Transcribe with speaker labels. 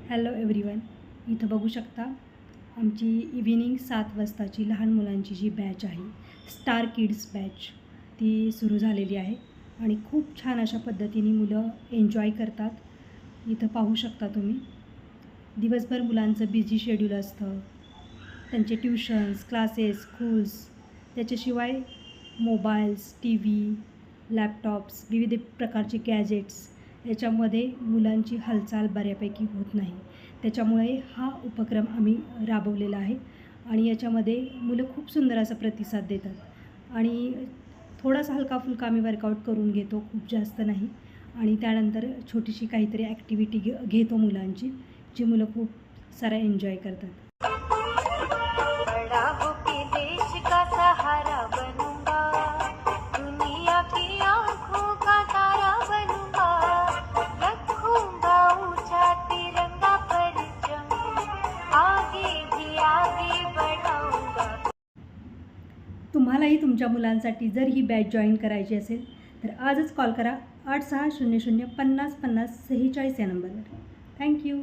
Speaker 1: Hello everyone. इथं बघू शकता आमची इव्हिनिंग 7 वाजताची लहान मुलांची जी बॅच आहे, स्टार किड्स बॅच, ती सुरू झालेली आहे आणि खूप छान अशा पद्धतीने मुलं एन्जॉय करतात. इथं पाहू शकता तुम्ही. दिवसभर मुलांचं बिझी शेड्यूल असतं, त्यांचे ट्युशन्स, क्लासेस, स्कूल्स, त्याच्याशिवाय मोबाईल्स, टी व्ही, लॅपटॉप्स, विविध प्रकारचे गॅजेट्स याच्यामध्ये मुलांची हालचाल बऱ्यापैकी होत नाही. त्याच्यामुळे हा उपक्रम आम्ही राबवलेला आहे आणि याच्यामध्ये मुलं खूप सुंदर असा प्रतिसाद देतात आणि थोडासा हलका-फुलका आम्ही वर्कआउट करून घेतो, खूप जास्त नाही. आणि त्यानंतर छोटीशी काहीतरी ॲक्टिव्हिटी घेतो मुलांची, जी मुलं खूप सारा एन्जॉय करतात.
Speaker 2: बड़ा होके देश का सहारा बनूंगा, दुनिया की आंखों का तारा बनूंगा, रखूंगा ऊंचा तिरंगा परचम, आगे भी आगे बढ़ाऊंगा.
Speaker 1: तुम्हालाही तुमच्या मुलांसाठी जर ही बॅच जॉईन करायची असेल तर आजच कॉल करा 8600 50 50 46 या नंबरवर. थँक्यू.